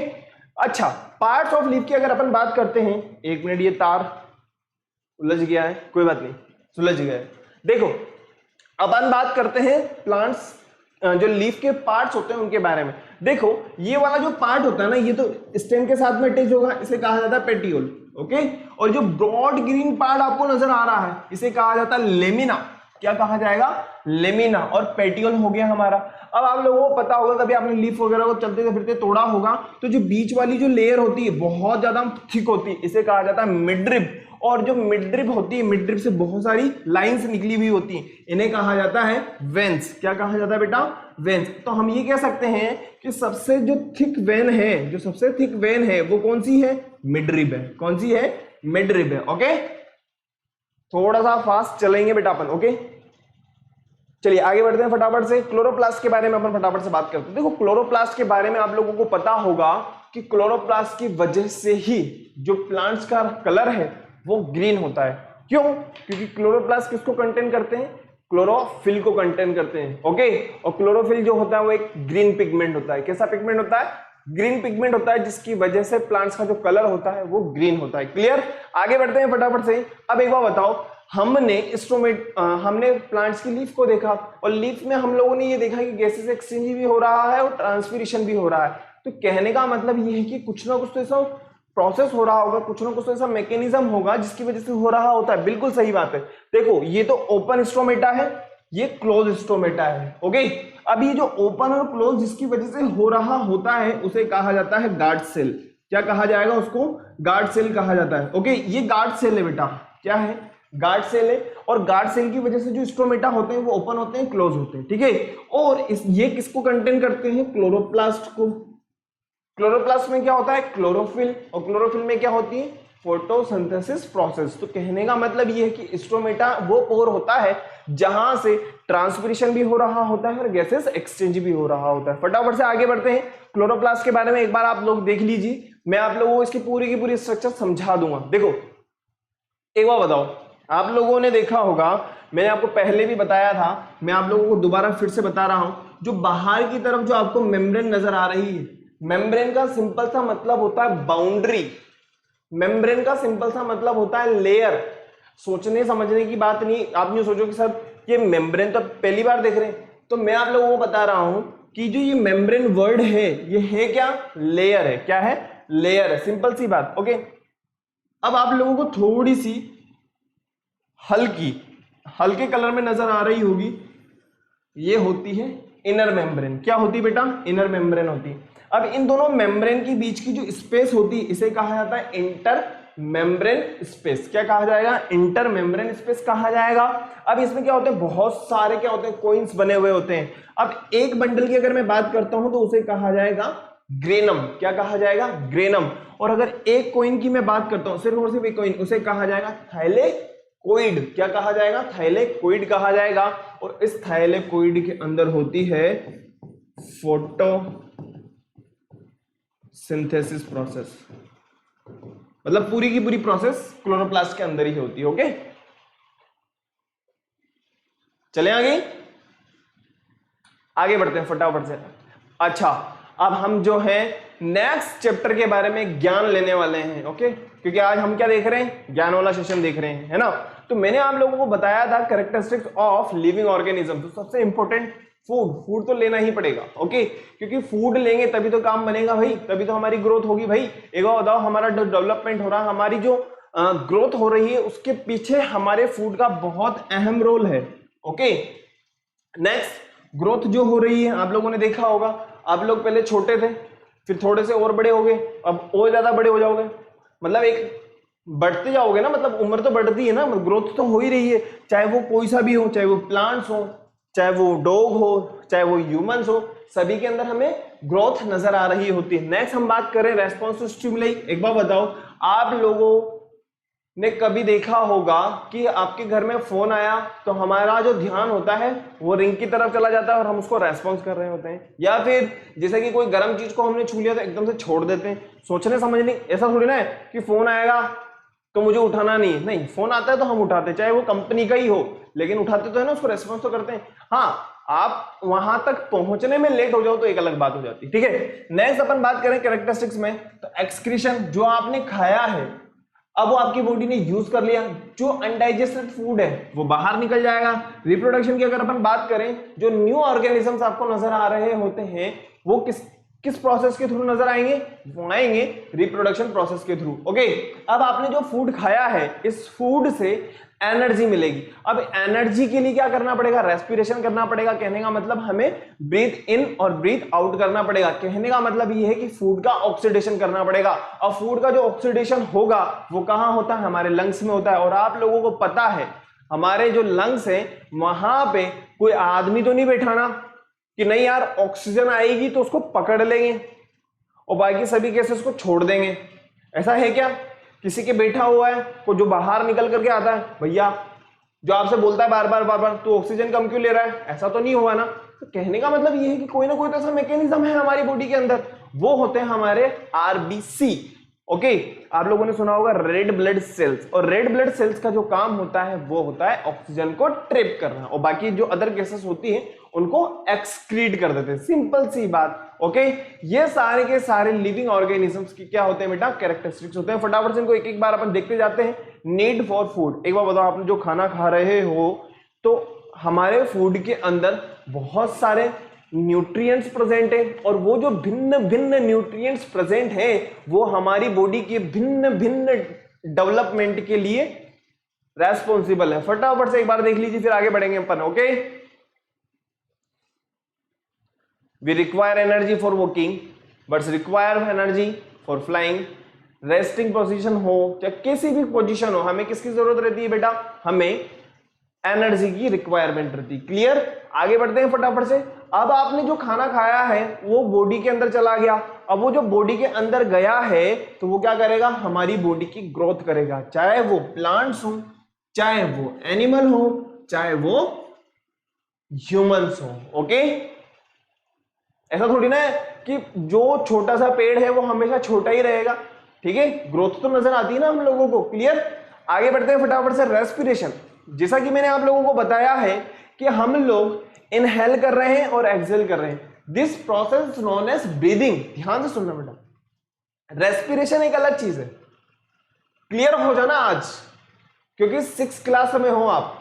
अच्छा, पार्ट्स ऑफ लीफ की अगर अपन बात करते हैं, एक मिनट, ये तार उलझ गया है, कोई बात नहीं, सुलझ गया है। देखो अपन बात करते हैं प्लांट्स जो लीफ के पार्ट्स होते हैं उनके बारे में। देखो ये वाला जो पार्ट होता है ना, ये तो स्टेम के साथ में अटैच होगा, इसे कहा जाता है पेटियोल। ओके, और जो ब्रॉड ग्रीन पार्ट आपको नजर आ रहा है इसे कहा जाता है लेमिना। क्या कहा जाएगा? लेमिना। और पेटियोल हो गया हमारा। अब आप लोगों को पता होगा, कभी आपने लीफ वगैरह को चलते फिरते तोड़ा होगा, तो जो बीच वाली जो लेयर होती है बहुत ज्यादा थिक होती है, इसे कहा जाता है मिडरिब। और जो मिडरिब होती है, मिडरिब से बहुत सारी लाइंस निकली हुई होती हैं, इन्हें कहा जाता है वेन्स। क्या कहा जाता है बेटा? वेन्स। तो हम ये कह सकते हैं कि सबसे जो थिक वेन है, जो सबसे थिक वेन है वो कौन सी है? मिडरिब है। कौन सी है? मिडरिब है। ओके, थोड़ा सा फास्ट चलेंगे बेटा अपन। ओके, चलिए आगे बढ़ते हैं फटाफट से। क्लोरोप्लास्ट के बारे में अपन फटाफट से बात करते हैं। देखो क्लोरोप्लास्ट के बारे में आप लोगों को पता होगा कि क्लोरोप्लास्ट की वजह से ही जो प्लांट्स का कलर है वो ग्रीन होता है। क्यों? क्योंकि क्लोरोप्लास्ट किसको कंटेन करते हैं? क्लोरोफिल को कंटेन करते हैं। ओके, और क्लोरोफिल जो होता है वो एक ग्रीन पिगमेंट होता है। कैसा पिगमेंट होता है? ग्रीन पिगमेंट होता है, जिसकी वजह से प्लांट्स का जो कलर होता है वो ग्रीन होता है। क्लियर? आगे बढ़ते हैं फटाफट से। अब एक बार बताओ, हमने प्लांट्स की लीफ को देखा, और लीफ में हम लोगों ने ये देखा कि गैसेस एक्सचेंज भी हो रहा है और ट्रांसपिरेशन भी हो रहा है। तो कहने का मतलब ये है कि कुछ ना कुछ तो ऐसा प्रोसेस हो रहा होगा, कुछ ना कुछ तो ऐसा मैकेनिज्म होगा जिसकी वजह से हो रहा होता है। बिल्कुल सही बात है। देखो ये तो ओपन स्ट्रोमेटा है, ये क्लोज स्ट्रोमेटा है। ओके, अब ये जो ओपन और क्लोज जिसकी वजह से हो रहा होता है उसे कहा जाता है गार्ड सेल। क्या कहा जाएगा उसको? गार्ड सेल कहा जाता है। ओके, ये गार्ड सेल है बेटा। क्या है? गार्ड सेल है। और गार्ड सेल की वजह से जो स्ट्रोमेटा होते हैं वो ओपन होते हैं, क्लोज होते हैं। ठीक है, और ये किसको कंटेन करते हैं? क्लोरोप्लास्ट को। क्लोरोप्लास्ट में क्या होता है? क्लोरोफिल। और क्लोरोफिल में क्या होती है? Photosynthesis process. तो कहने का मतलब ये है कि स्ट्रोमेटा वो पोर होता है जहां से ट्रांसपिरेशन भी हो रहा होता है और गैसेस एक्सचेंज भी हो रहा होता है। फटाफट से आगे बढ़ते हैं। क्लोरोप्लास्ट के बारे में एक बार आप लोग देख लीजिए, मैं आप लोगों को इसकी पूरी की पूरी स्ट्रक्चर समझा दूंगा। देखो एक बार बताओ, आप लोगों ने देखा होगा, मैंने आपको पहले भी बताया था, मैं आप लोगों को दोबारा फिर से बता रहा हूं, जो बाहर की तरफ जो आपको मेम्ब्रेन नजर आ रही है, मेम्ब्रेन का सिंपल सा मतलब होता है बाउंड्री। मेम्ब्रेन का सिंपल सा मतलब होता है लेयर। सोचने समझने की बात नहीं। आप नहीं सोचो कि सर ये मेम्ब्रेन तो पहली बार देख रहे हैं, तो मैं आप लोगों को बता रहा हूं कि जो ये मेम्ब्रेन वर्ड है ये है क्या? लेयर है। क्या है? लेयर है। सिंपल सी बात। ओके, अब आप लोगों को थोड़ी सी हल्के कलर में नजर आ रही होगी, ये होती है इनर मेम्ब्रेन। क्या होती है बेटा? इनर मेम्ब्रेन होती है। अब इन दोनों मेम्ब्रेन के बीच की जो स्पेस होती है इसे कहा जाता है इंटर मेम्ब्रेन स्पेस। क्या कहा जाएगा? इंटर मेम्ब्रेन स्पेस कहा जाएगा। अब इसमें क्या होते हैं? बहुत सारे क्या होते हैं? कॉइन्स बने हुए होते हैं। अब एक बंडल की अगर मैं बात करता हूं तो उसे कहा जाएगा ग्रेनम। क्या कहा जाएगा? ग्रेनम। और अगर एक कॉइन की मैं बात करता हूं, सिर्फ और सिर्फ एक कॉइन, उसे कहा जाएगा थाइलेकोइड। क्या कहा जाएगा? थाइलेकोइड कहा जाएगा। और इस थाइलेकोइड के अंदर होती है फोटो सिंथेसिस प्रोसेस। मतलब पूरी की पूरी प्रोसेस क्लोरोप्लास्ट के अंदर ही होती है। ओके, चले आगे बढ़ते हैं फटाफट से। अच्छा, अब हम जो है नेक्स्ट चैप्टर के बारे में ज्ञान लेने वाले हैं। ओके, क्योंकि आज हम क्या देख रहे हैं? ज्ञान वाला सेशन देख रहे हैं, है ना। तो मैंने आप लोगों को बताया था कैरेक्टरिस्टिक्स ऑफ लिविंग ऑर्गेनिज्म। तो सबसे इंपॉर्टेंट फूड तो लेना ही पड़ेगा। ओके, क्योंकि फूड लेंगे तभी तो काम बनेगा भाई, तभी तो हमारी ग्रोथ होगी भाई। एक बार बताओ, हमारा जो डेवलपमेंट हो रहा है, हमारी जो ग्रोथ हो रही है, उसके पीछे हमारे फूड का बहुत अहम रोल है। ओके, नेक्स्ट, ग्रोथ जो हो रही है, आप लोगों ने देखा होगा, आप लोग पहले छोटे थे, फिर थोड़े से और बड़े हो गए, अब और ज्यादा बड़े हो जाओगे, मतलब एक बढ़ते जाओगे ना, मतलब उम्र तो बढ़ती है ना, ग्रोथ तो हो ही रही है। चाहे वो कोई सा भी हो, चाहे वो प्लांट्स हो, चाहे वो डॉग हो, चाहे वो ह्यूमंस हो, सभी के अंदर हमें ग्रोथ नजर आ रही होती है। नेक्स्ट हम बात करें रेस्पॉन्स टू स्टिमुलाई। एक बार बताओ, आप लोगों ने कभी देखा होगा कि आपके घर में फोन आया तो हमारा जो ध्यान होता है वो रिंग की तरफ चला जाता है और हम उसको रेस्पॉन्स कर रहे होते हैं, या फिर जैसे कि कोई गर्म चीज को हमने छू लिया तो एकदम से छोड़ देते हैं। सोचने समझने ऐसा थोड़ी ना है कि फोन आएगा तो मुझे उठाना नहीं, फोन आता है तो हम उठाते, चाहे वो कंपनी का ही हो, लेकिन उठाते तो है ना, उसको रेस्पॉन्स तो करते हैं। हाँ, आप वहां तक पहुंचने में लेट हो जाओ तो एक अलग बात हो जाती है। ठीक है, नेक्स्ट अपन बात करें कैरेक्टरिस्टिक्स में, तो एक्सक्रीशन, जो आपने खाया है, अब वो आपकी बॉडी ने यूज कर लिया, जो अनडाइजेस्टेड फूड है वो बाहर निकल जाएगा। रिप्रोडक्शन की अगर अपन बात करें, जो न्यू ऑर्गेनिजम्स आपको नजर आ रहे होते हैं वो किस प्रोसेस के थ्रू नजर आएंगे? वो आएंगे रिप्रोडक्शन प्रोसेस के थ्रू। ओके, अब आपने जो फूड खाया है, इस फूड से एनर्जी मिलेगी। अब एनर्जी के लिए क्या करना पड़ेगा? रेस्पिरेशन करना पड़ेगा। कहने का मतलब हमें ब्रीथ इन और ब्रीथ आउट करना पड़ेगा। कहने का मतलब ये है कि फूड का ऑक्सीडेशन करना पड़ेगा। अब फूड का जो ऑक्सीडेशन होगा वो कहां होता है? हमारे लंग्स में होता है। और आप लोगों को पता है हमारे जो लंग्स है वहां पे कोई आदमी तो नहीं बैठाना कि नहीं यार ऑक्सीजन आएगी तो उसको पकड़ लेंगे और बाकी सभी केसेस को छोड़ देंगे। ऐसा है क्या? किसी के बैठा हुआ है को जो बाहर निकल करके आता है, भैया जो आपसे बोलता है बार बार तू ऑक्सीजन कम क्यों ले रहा है, ऐसा तो नहीं हुआ ना? तो कहने का मतलब ये है कि कोई ना कोई तो ऐसा मैकेनिज्म है हमारी बॉडी के अंदर, वो होते हैं हमारे आरबीसी। ओके, आप लोगों ने सुना होगा रेड ब्लड सेल्स, और रेड ब्लड सेल्स का जो काम होता है वो होता है ऑक्सीजन को ट्रैप करना, और बाकी जो अदर गैसेस होती है उनको एक्सक्रीट कर देते हैं। सिंपल सी बात। ओके, ये सारे के सारे लिविंग ऑर्गेनिजम्स की क्या होते हैं बेटा? कैरेक्टरिस्टिक्स होते हैं। फटाफट से इनको एक एक बार अपन देखते जाते हैं। नीड फॉर फूड, एक बार बताओ, आपने जो खाना खा रहे हो तो हमारे फूड के अंदर बहुत सारे न्यूट्रिएंट्स प्रेजेंट है, और वो जो भिन्न भिन्न न्यूट्रिएंट्स प्रेजेंट है वो हमारी बॉडी के भिन्न भिन्न डेवलपमेंट के लिए रेस्पॉन्सिबल है। फटाफट से एक बार देख लीजिए, फिर आगे बढ़ेंगे अपन। Okay, we require energy for walking but require energy for flying. Resting position हो या किसी भी पोजीशन हो, हमें किसकी जरूरत रहती है बेटा? हमें एनर्जी की रिक्वायरमेंट रहती है। क्लियर? आगे बढ़ते हैं फटाफट से। अब आपने जो खाना खाया है वो बॉडी के अंदर चला गया। अब वो जो बॉडी के अंदर गया है तो वो क्या करेगा? हमारी बॉडी की ग्रोथ करेगा, चाहे वो प्लांट्स हो, चाहे वो एनिमल हो, चाहे वो ह्यूमंस हो। ओके, ऐसा थोड़ी ना है कि जो छोटा सा पेड़ है वो हमेशा छोटा ही रहेगा। ठीक है, ग्रोथ तो नजर आती है ना हम लोगों को। क्लियर? आगे बढ़ते हैं फटाफट से। रेस्पिरेशन, जैसा कि मैंने आप लोगों को बताया है कि हम लोग इनहेल कर रहे हैं और एक्सहेल कर रहे हैं। This process known as breathing. ध्यान से सुनना बेटा, रेस्पिरेशन एक अलग चीज है। क्लियर हो जाना आज, क्योंकि 6th क्लास में हो आप,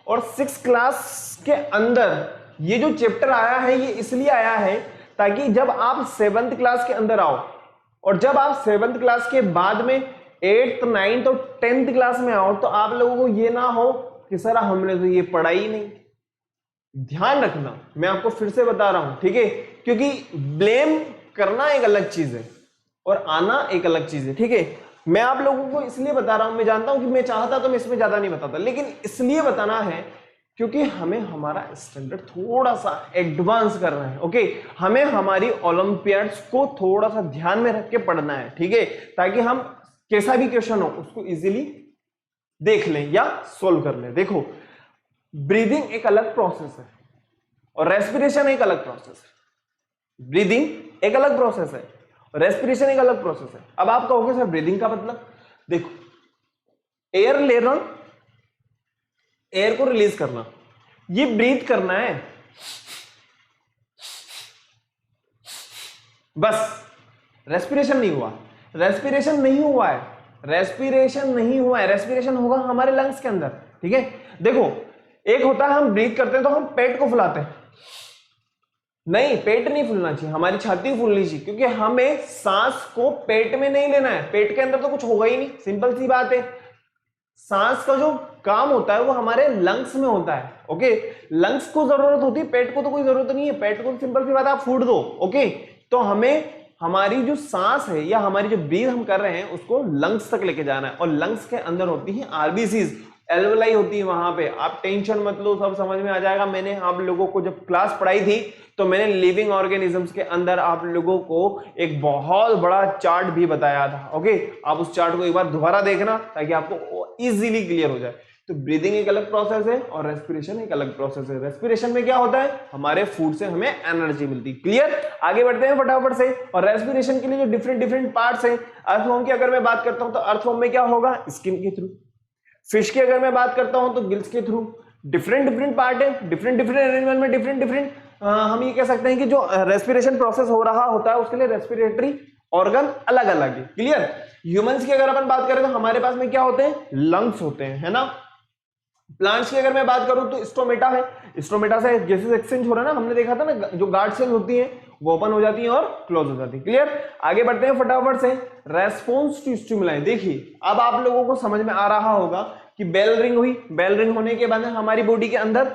और 6th क्लास के अंदर ये जो चैप्टर आया है ये इसलिए आया है ताकि जब आप 7th क्लास के अंदर आओ, और जब आप 7th क्लास के बाद में 8th 9th और 10th क्लास में आओ तो आप लोगों को ये ना हो कि सर हमने तो ये पढ़ा ही नहीं। ध्यान रखना, मैं आपको फिर से बता रहा हूं, ठीक है? क्योंकि ब्लेम करना एक अलग चीज है और आना एक अलग चीज है। ठीक है, मैं आप लोगों को इसलिए बता रहा हूं, मैं जानता हूं कि मैं चाहता तो मैं इसमें ज्यादा नहीं बताता, लेकिन इसलिए बताना है क्योंकि हमें हमारा स्टैंडर्ड थोड़ा सा एडवांस करना है। ओके, हमें हमारी ओलंपियाड्स को थोड़ा सा ध्यान में रख के पढ़ना है। ठीक है, ताकि हम कैसा भी क्वेश्चन हो उसको इजीली देख लें या सोल्व कर लें। देखो, ब्रीदिंग एक अलग प्रोसेस है और रेस्पिरेशन एक अलग प्रोसेस है। ब्रीदिंग एक अलग प्रोसेस है और रेस्पिरेशन एक अलग प्रोसेस है। अब आप कहोगे सर ब्रीदिंग का मतलब? देखो, एयर लेना, एयर को रिलीज करना, ये ब्रीथ करना है बस। रेस्पिरेशन नहीं हुआ, रेस्पिरेशन नहीं हुआ है, रेस्पिरेशन नहीं हुआ है। रेस्पिरेशन होगा हमारे लंग्स के अंदर। ठीक है, देखो, एक होता है हम ब्रीथ करते हैं तो हम पेट को फुलाते हैं, नहीं, पेट नहीं फूलना चाहिए, हमारी छाती फूलनी चाहिए, क्योंकि हमें सांस को पेट में नहीं लेना है। पेट के अंदर तो कुछ होगा ही नहीं, सिंपल सी बात है। सांस का जो काम होता है वो हमारे लंग्स में होता है। ओके, लंग्स को जरूरत होती है, पेट को तो कोई जरूरत नहीं है। पेट को सिंपल सी बात है, आप फूड दो। ओके, तो हमें हमारी जो सांस है या हमारी जो ब्रीथ हम कर रहे हैं उसको लंग्स तक लेके जाना है, और लंग्स के अंदर होती है आरबीसीज, एल्वेलाई होती है वहां पे। आप टेंशन मत लो, सब समझ में आ जाएगा। मैंने आप लोगों को जब क्लास पढ़ाई थी तो मैंने लिविंग ऑर्गेनिजम्स के अंदर आप लोगों को एक बहुत बड़ा चार्ट भी बताया था। ओके, आप उस चार्ट को एक बार दोबारा देखना ताकि आपको इजीली क्लियर हो जाए। तो ब्रीदिंग एक अलग प्रोसेस है और रेस्पिरेशन एक अलग प्रोसेस है। रेस्पिरेशन में क्या होता है? हमारे फूड से हमें एनर्जी मिलती है। क्लियर? आगे बढ़ते हैं फटाफट से। और रेस्पिरेशन के लिए जो डिफरेंट डिफरेंट पार्ट्स हैं, अर्थवॉर्म की अगर मैं बात करता हूं तो अर्थवॉर्म में क्या होगा? स्किन के थ्रू। फिश की अगर मैं बात करता हूं तो गिल्स के थ्रू। डिफरेंट डिफरेंट पार्ट है, डिफरेंट डिफरेंट एनिमल में डिफरेंट डिफरेंट हम ये कह सकते हैं कि जो रेस्पिरेशन प्रोसेस हो रहा होता है उसके लिए रेस्पिरेटरी ऑर्गन अलग अलग है। क्लियर? ह्यूमंस की अगर अपन बात करें तो हमारे पास में क्या होते हैं, लंग्स होते हैं, है ना। प्लांट्स की अगर मैं बात करूं तो स्टोमेटा है, स्टोमेटा से गैसेस एक्सचेंज हो रहा है ना, हमने देखा था ना, जो गार्ड सेल्स होती हैं वो ओपन हो जाती हैं और क्लोज हो जाती है। क्लियर? आगे बढ़ते हैं फटाफट से। रेस्पॉन्स टू स्टिमुलाई, देखिए अब आप लोगों को समझ में आ रहा होगा कि बेल रिंग हुई, बेल रिंग होने के बाद हमारी बॉडी के अंदर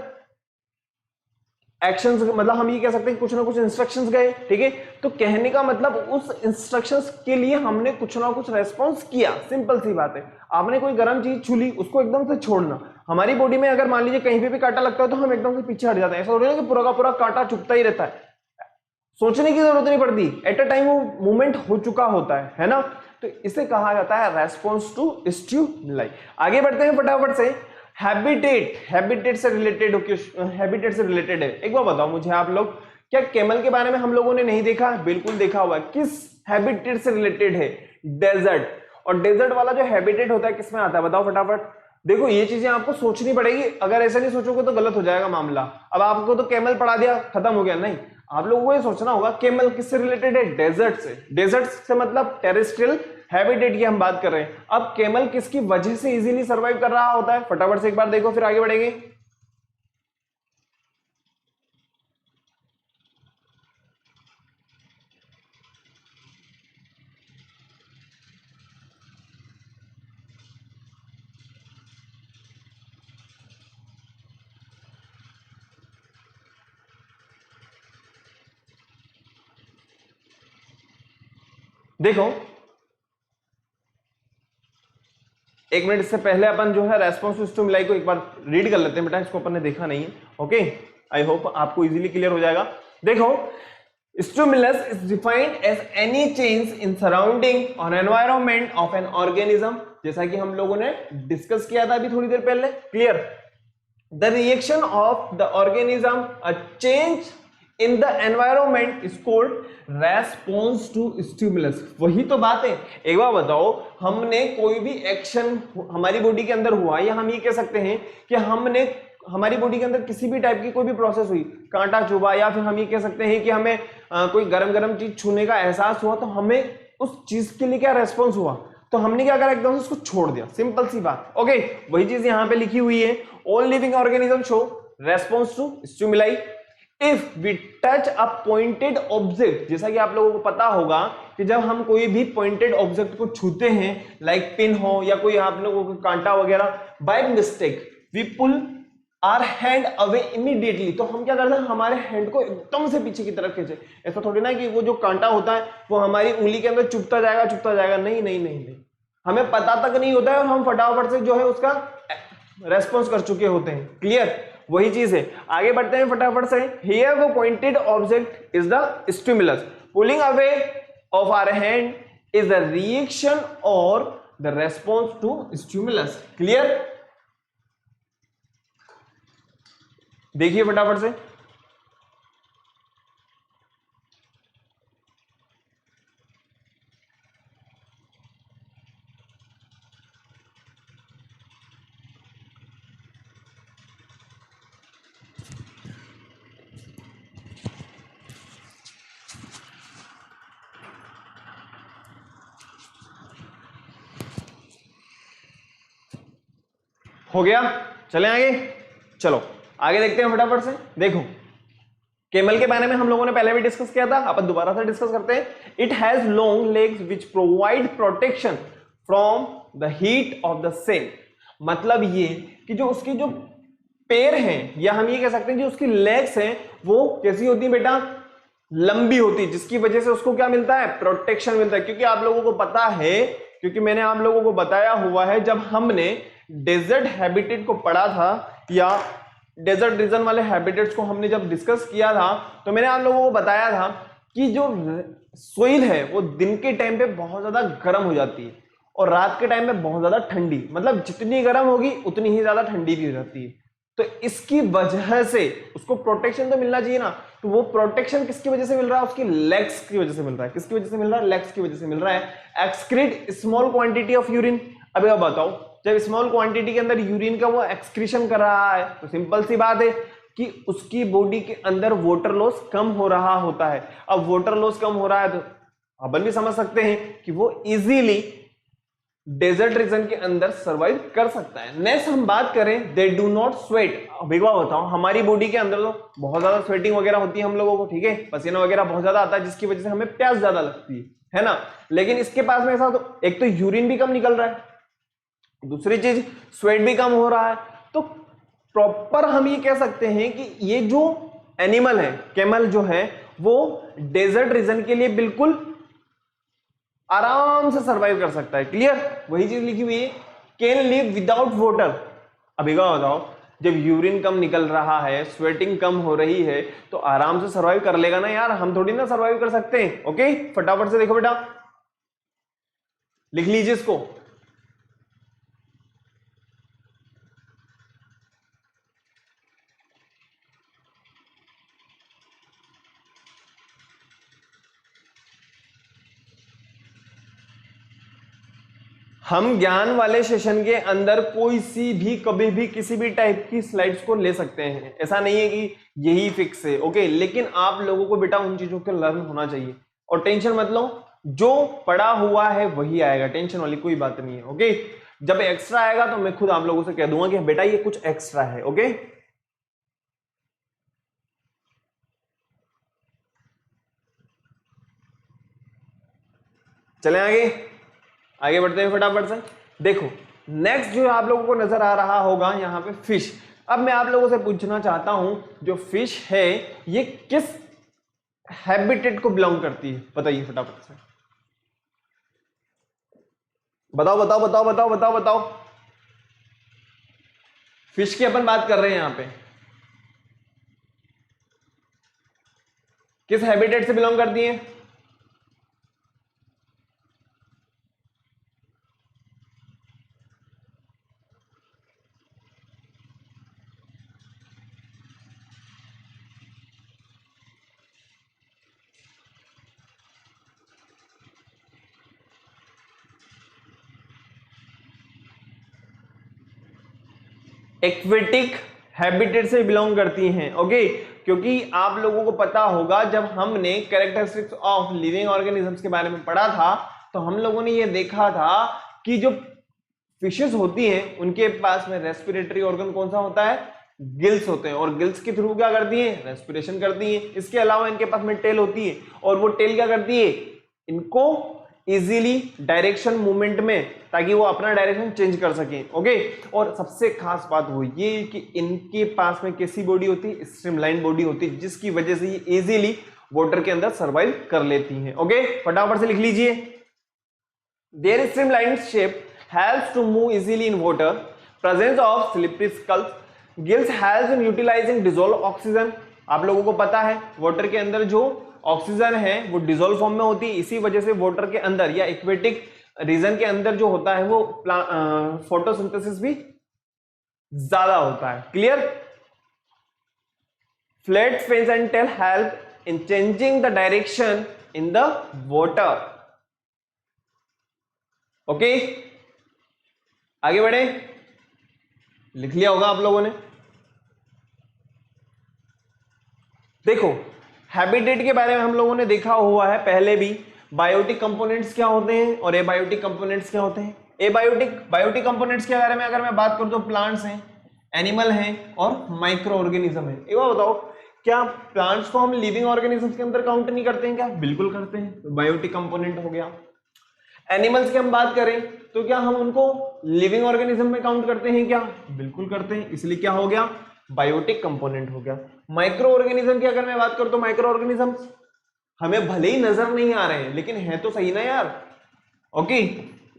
एक्शंस, मतलब हम ये कह सकते हैं कुछ ना कुछ इंस्ट्रक्शंस गए, ठीक है। तो कहने का मतलब उस इंस्ट्रक्शंस के लिए हमने कुछ ना कुछ रेस्पॉन्स किया, सिंपल सी बात है। आपने कोई गर्म चीज छू ली, उसको एकदम से छोड़ना। हमारी बॉडी में अगर मान लीजिए कहीं पे भी कांटा लगता है तो हम एकदम से पीछे हट जाते हैं, ऐसा थोड़ी ना कि पूरा का पूरा कांटा चुभता ही रहता है, सोचने की जरूरत नहीं पड़ती, एट अ टाइम वो मूवमेंट हो चुका होता है ना। तो इसे कहा जाता है रेस्पॉन्स टू स्टिमुलाई। आगे बढ़ते हैं फटाफट से। हैबिटेट से रिलेटेड, हैबिटेट से रिलेटेड है। एक बार बताओ मुझे आप लोग, क्या कैमल के बारे में हम लोगों ने नहीं देखा? बिल्कुल देखा हुआ है। किस हैबिटेट से रिलेटेड है? डेजर्ट। और डेजर्ट वाला जो हैबिटेट होता है किसमें आता है बताओ फटाफट। देखो ये चीजें आपको सोचनी पड़ेगी, अगर ऐसा नहीं सोचोगे तो गलत हो जाएगा मामला। अब आपको तो कैमल पढ़ा दिया खत्म हो गया, नहीं, आप लोगों को ये सोचना होगा कैमल किससे रिलेटेड है? डेजर्ट से। डेजर्ट से मतलब टेरेस्ट्रियल हैबिटेट की हम बात कर रहे हैं। अब कैमल किसकी वजह से इजीली सर्वाइव कर रहा होता है? फटाफट से एक बार देखो, फिर आगे बढ़ेंगे। देखो एक मिनट, इससे पहले अपन जो है रेस्पॉन्स टू स्टिमुलाई को एक बार रीड कर लेते हैं बेटा, इसको अपन ने देखा नहीं है। ओके, आई होप आपको इजीली क्लियर हो जाएगा। देखो, stimulus is defined as any change in surrounding और एनवायरनमेंट ऑफ एन ऑर्गेनिज्म, जैसा कि हम लोगों ने डिस्कस किया था अभी थोड़ी देर पहले। Clear? The reaction of the organism, a change in the environment is called response to stimulus. वही तो बात है। एक बार बताओ, हमने कोई भी एक्शन हमारी बॉडी के अंदर हुआ, या हम ये कह सकते हैं कि हमने हमारी बॉडी के अंदर किसी भी टाइप की कोई भी प्रोसेस हुई, कांटा चुभा, या फिर हम ये कह सकते हैं कि हमें कोई गरम गरम चीज छूने का एहसास हुआ, तो हमें उस चीज के लिए क्या रेस्पॉन्स हुआ? तो हमने क्या करा? एकदम से उसको छोड़ दिया, सिंपल सी बात। ओके, वही चीज यहां पे लिखी हुई है। All living organism show response to stimuli if we touch a pointed object. जैसा कि आप लोगों को पता होगा कि जब हम कोई भी पॉइंटेड ऑब्जेक्ट को छूते हैं, लाइक पिन हो या कोई आप लोगों को कांटा वगैरह, by mistake we pull our hand away immediately, तो हम क्या करते हैं? हमारे हैंड को एकदम से पीछे की तरफ खींचे। ऐसा थोड़ी ना कि वो जो कांटा होता है वो हमारी उंगली के अंदर चुभता जाएगा, नहीं नहीं नहीं नहीं, हमें पता तक नहीं होता है और हम फटाफट से जो है उसका रेस्पॉन्स कर चुके होते हैं। क्लियर? वही चीज है। आगे बढ़ते हैं फटाफट से। हियर वो pointed object is the stimulus, pulling away of our hand is the reaction और the response to stimulus. Clear? देखिए फटाफट से। हो गया? चले आगे, चलो आगे देखते हैं फटाफट से। देखो, कैमल के बारे में हम लोगों ने पहले भी डिस्कस किया था, अपन दोबारा से डिस्कस करते हैं। It has long legs which provide protection from the heat of the same. मतलब ये कि जो उसकी जो पैर हैं, या हम ये कह सकते हैं जो उसकी लेग्स हैं, वो कैसी होती है बेटा? लंबी होती है, जिसकी वजह से उसको क्या मिलता है? प्रोटेक्शन मिलता है। क्योंकि आप लोगों को पता है, क्योंकि मैंने आप लोगों को बताया हुआ है, जब हमने डेजर्ट हैबिटेट को पढ़ा था या डेजर्ट रीजन वाले हैबिटेट्स को हमने जब डिस्कस किया था, तो मैंने आप लोगों को बताया था कि जो सोइल है वो दिन के टाइम पे बहुत ज्यादा गर्म हो जाती है और रात के टाइम में बहुत ज्यादा ठंडी, मतलब जितनी गर्म होगी उतनी ही ज्यादा ठंडी भी हो जाती है। तो इसकी वजह से उसको प्रोटेक्शन तो मिलना चाहिए ना, तो वो प्रोटेक्शन किसकी वजह से मिल रहा है? उसकी लेग्स की वजह से मिल रहा है। किसकी वजह से मिल रहा है? लेग्स की वजह से मिल रहा है। Excrete small quantity of urine. अभी आप बताओ, जब स्मॉल क्वांटिटी के अंदर यूरिन का वो एक्सक्रीशन कर रहा है, तो सिंपल सी बात है कि उसकी बॉडी के अंदर वाटर लॉस कम हो रहा होता है। अब वाटर लॉस कम हो रहा है तो अपन भी समझ सकते हैं कि वो इजीली डेजर्ट रीजन के अंदर सर्वाइव कर सकता है। नेक्स्ट हम बात करें, दे डू नॉट स्वेट। अभी बताओ, हमारी बॉडी के अंदर तो बहुत ज्यादा स्वेटिंग वगैरह होती है हम लोगों को, ठीक है, पसीना वगैरह बहुत ज्यादा आता है जिसकी वजह से हमें प्यास ज्यादा लगती है ना। लेकिन इसके पास में ऐसा, तो एक तो यूरिन भी कम निकल रहा है, दूसरी चीज स्वेट भी कम हो रहा है। तो प्रॉपर हम ये कह सकते हैं कि ये जो एनिमल है, कैमल जो है, वो डेजर्ट रीजन के लिए बिल्कुल आराम से सरवाइव कर सकता है। क्लियर? वही चीज लिखी हुई है, कैन लिव विदाउट वाटर। अभी क्या बताओ, जब यूरिन कम निकल रहा है, स्वेटिंग कम हो रही है, तो आराम से सरवाइव कर लेगा ना यार, हम थोड़ी ना सरवाइव कर सकते हैं। ओके, फटाफट से देखो बेटा, लिख लीजिए इसको। हम ज्ञान वाले सेशन के अंदर कोई सी भी कभी भी किसी भी टाइप की स्लाइड्स को ले सकते हैं, ऐसा नहीं है कि यही फिक्स है। ओके, लेकिन आप लोगों को बेटा उन चीजों के लर्न होना चाहिए, और टेंशन मत लो, जो पड़ा हुआ है वही आएगा, टेंशन वाली कोई बात नहीं है। ओके, जब एक्स्ट्रा आएगा तो मैं खुद आप लोगों से कह दूंगा कि बेटा ये कुछ एक्स्ट्रा है। ओके, चलें आगे बढ़ते हैं फटाफट से। देखो, नेक्स्ट जो आप लोगों को नजर आ रहा होगा यहां पे फिश। अब मैं आप लोगों से पूछना चाहता हूं, जो फिश है ये किस हैबिटेट को बिलोंग करती है, बताइए फटाफट से। बताओ बताओ बताओ बताओ बताओ बताओ। फिश की अपन बात कर रहे हैं यहां पे, किस हैबिटेट से बिलोंग करती है? एक्वेटिक हैबिटेट से बिलोंग करती हैं। ओके, क्योंकि आप लोगों को पता होगा जब हमने कैरेक्टरिस्टिक्स ऑफ लिविंग ऑर्गेनिजम्स के बारे में पढ़ा था, तो हम लोगों ने ये देखा था कि जो फिशेस होती हैं उनके पास में रेस्पिरेटरी ऑर्गन कौन सा होता है? गिल्स होते हैं, और गिल्स के थ्रू क्या करती हैं? रेस्पिरेशन करती हैं। इसके अलावा इनके पास में टेल होती है, और वो टेल क्या करती है? इनको इजीली डायरेक्शन मूवमेंट में, ताकि वो अपना डायरेक्शन चेंज कर सकें। ओके, और सबसे खास बात वो ये कि इनके पास में कैसी बॉडी होती है? स्ट्रीमलाइन बॉडी होती है, जिसकी वजह से ये इजीली वाटर के अंदर सर्वाइव कर लेती हैं। ओके, फटाफट से लिख लीजिए, their streamline shape helps to move easily in water, presence of slippery skulls, gills helps in utilizing dissolved oxygen। आप लोगों को पता है वाटर के अंदर जो ऑक्सीजन है वो डिसॉल्व फॉर्म में होती है, इसी वजह से वाटर के अंदर या एक्वेटिक रीजन के अंदर जो होता है वो फोटोसिंथेसिस भी ज्यादा होता है। Clear? Flat fins and tail help in changing the direction in the water। Okay, आगे बढ़े, लिख लिया होगा आप लोगों ने। देखो, हैबिटेट के बारे में हम लोगों ने देखा हुआ है पहले भी, बायोटिक कंपोनेंट्स क्या होते हैं और एबायोटिक कंपोनेंट्स क्या होते हैं। बायोटिक कंपोनेंट्स के बारे में अगर मैं बात करूं तो प्लांट्स हैं, एनिमल हैं और माइक्रो ऑर्गेनिज्म है। एक बार बताओ, क्या प्लांट्स को हम लिविंग ऑर्गेनिजम्स के अंदर काउंट नहीं करते हैं क्या? बिल्कुल करते हैं, तो बायोटिक कंपोनेंट हो गया। एनिमल्स की हम बात करें तो क्या हम उनको लिविंग ऑर्गेनिज्म में काउंट करते हैं क्या? बिल्कुल करते हैं, इसलिए क्या हो गया? बायोटिक कंपोनेंट हो गया। माइक्रो ऑर्गेनिज्म की अगर मैं बात करूं तो माइक्रो ऑर्गेनिज्म हमें भले ही नजर नहीं आ रहे हैं, लेकिन है तो सही ना यार। ओके,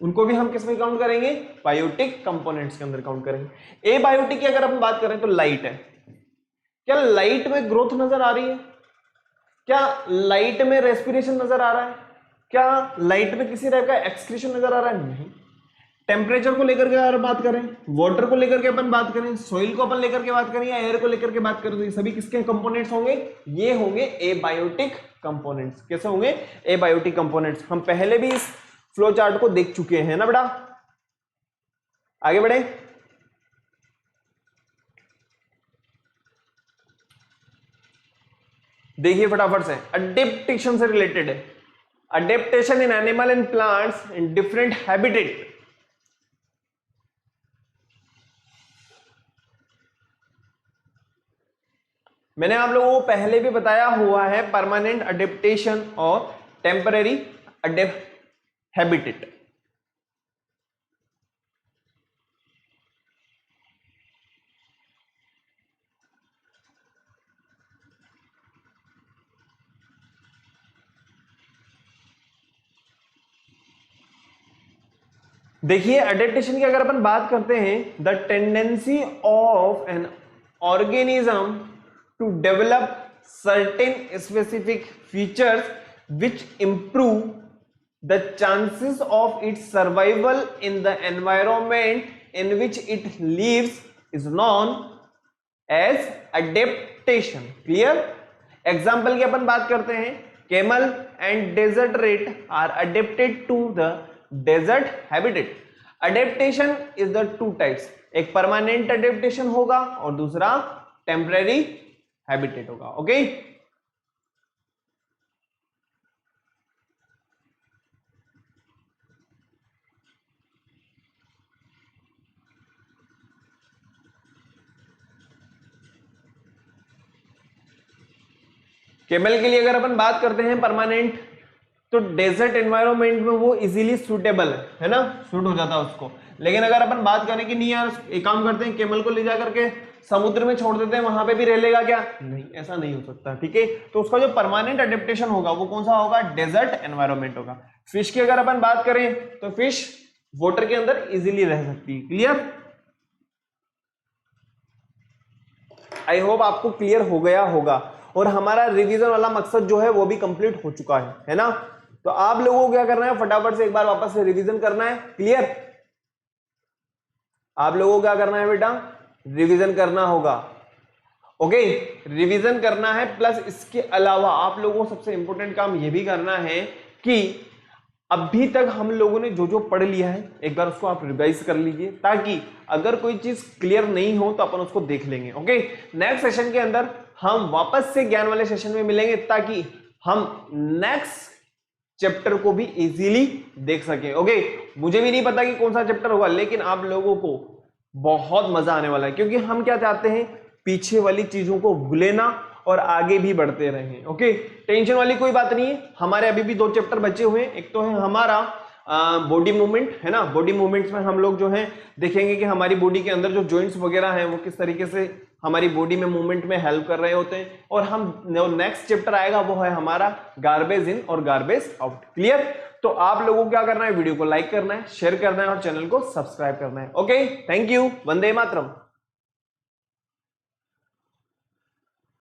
उनको भी हम किस में काउंट करेंगे? बायोटिक कंपोनेंट्स के अंदर काउंट करेंगे। ए बायोटिक की अगर हम बात करें तो लाइट है। क्या लाइट में ग्रोथ नजर आ रही है? क्या लाइट में रेस्पिरेशन नजर आ रहा है? क्या लाइट में किसी टाइप का एक्सक्रीशन नजर आ रहा है? नहीं। टेम्परेचर को लेकर के अगर बात करें, वाटर को लेकर के अपन बात करें, सॉइल को अपन लेकर के बात करें, या एयर को लेकर के बात करें, तो ये सभी किसके कंपोनेंट्स होंगे? ये होंगे एबायोटिक कंपोनेंट्स। कैसे होंगे? Abiotic components. हम पहले भी इस फ्लो चार्ट को देख चुके हैं ना बेटा। आगे बढ़े, देखिए फटाफट से, अडेप्टेशन से रिलेटेड है। adaptation in animal and plants in different habitat. मैंने आप लोगों को पहले भी बताया हुआ है परमानेंट अडेप्टेशन और टेम्पररी हैबिटेट। देखिए अडेप्टेशन की अगर अपन बात करते हैं, the tendency of an organism to develop certain specific features which improve the chances of its survival in the environment in which it lives is known as adaptation. Clear? Example की अपन बात करते हैं, camel and desert rat are adapted to the desert habitat. Adaptation is the two types, एक permanent adaptation होगा और दूसरा temporary habitat होगा। ओके कैमल के लिए अगर अपन बात करते हैं परमानेंट, तो डेजर्ट एनवायरनमेंट में वो इजीली सूटेबल है ना, सूट हो जाता है उसको। लेकिन अगर अपन बात करें कि नहीं यार एक काम करते हैं, कैमल को ले जा करके समुद्र में छोड़ देते हैं, वहां पे भी रह लेगा क्या? नहीं, ऐसा नहीं हो सकता। ठीक है, तो उसका जो परमानेंट अडेप्टेशन होगा वो कौन सा होगा? डेजर्ट एनवायरनमेंट होगा। फिश की अगर अपन बात करें तो फिश वाटर के अंदर इजीली रह सकती है। क्लियर? आई होप आपको क्लियर हो गया होगा और हमारा रिवीजन वाला मकसद जो है वो भी कंप्लीट हो चुका है ना। तो आप लोगों को क्या करना है, फटाफट से एक बार वापस से रिवीजन करना है। क्लियर? आप लोगों को क्या करना है बेटा? रिवीजन करना होगा। ओके, रिवीजन करना है, प्लस इसके अलावा आप लोगों को सबसे इंपॉर्टेंट काम यह भी करना है कि अभी तक हम लोगों ने जो जो पढ़ लिया है एक बार उसको आप रिवाइज कर लीजिए, ताकि अगर कोई चीज क्लियर नहीं हो तो अपन उसको देख लेंगे। ओके, नेक्स्ट सेशन के अंदर हम वापस से ज्ञान वाले सेशन में मिलेंगे, ताकि हम नेक्स्ट चैप्टर को भी इजीली देख सके। ओके, मुझे भी नहीं पता कि कौन सा चैप्टर होगा, लेकिन आप लोगों को बहुत मजा आने वाला है, क्योंकि हम क्या चाहते हैं, पीछे वाली चीजों को भूले ना और आगे भी बढ़ते रहें। ओके, टेंशन वाली कोई बात नहीं है। हमारे अभी भी दो चैप्टर बचे हुए हैं। एक तो है हमारा बॉडी मूवमेंट, है ना। बॉडी मूवमेंट्स में हम लोग जो है देखेंगे कि हमारी बॉडी के अंदर जो जॉइंट्स वगैरह हैं वो किस तरीके से हमारी बॉडी में मूवमेंट में हेल्प कर रहे होते हैं। और हम जो नेक्स्ट चैप्टर आएगा वो है हमारा गार्बेज इन और गार्बेज आउट। क्लियर? तो आप लोगों को क्या करना है, वीडियो को लाइक करना है, शेयर करना है और चैनल को सब्सक्राइब करना है। Okay, thank you, Vande Mataram.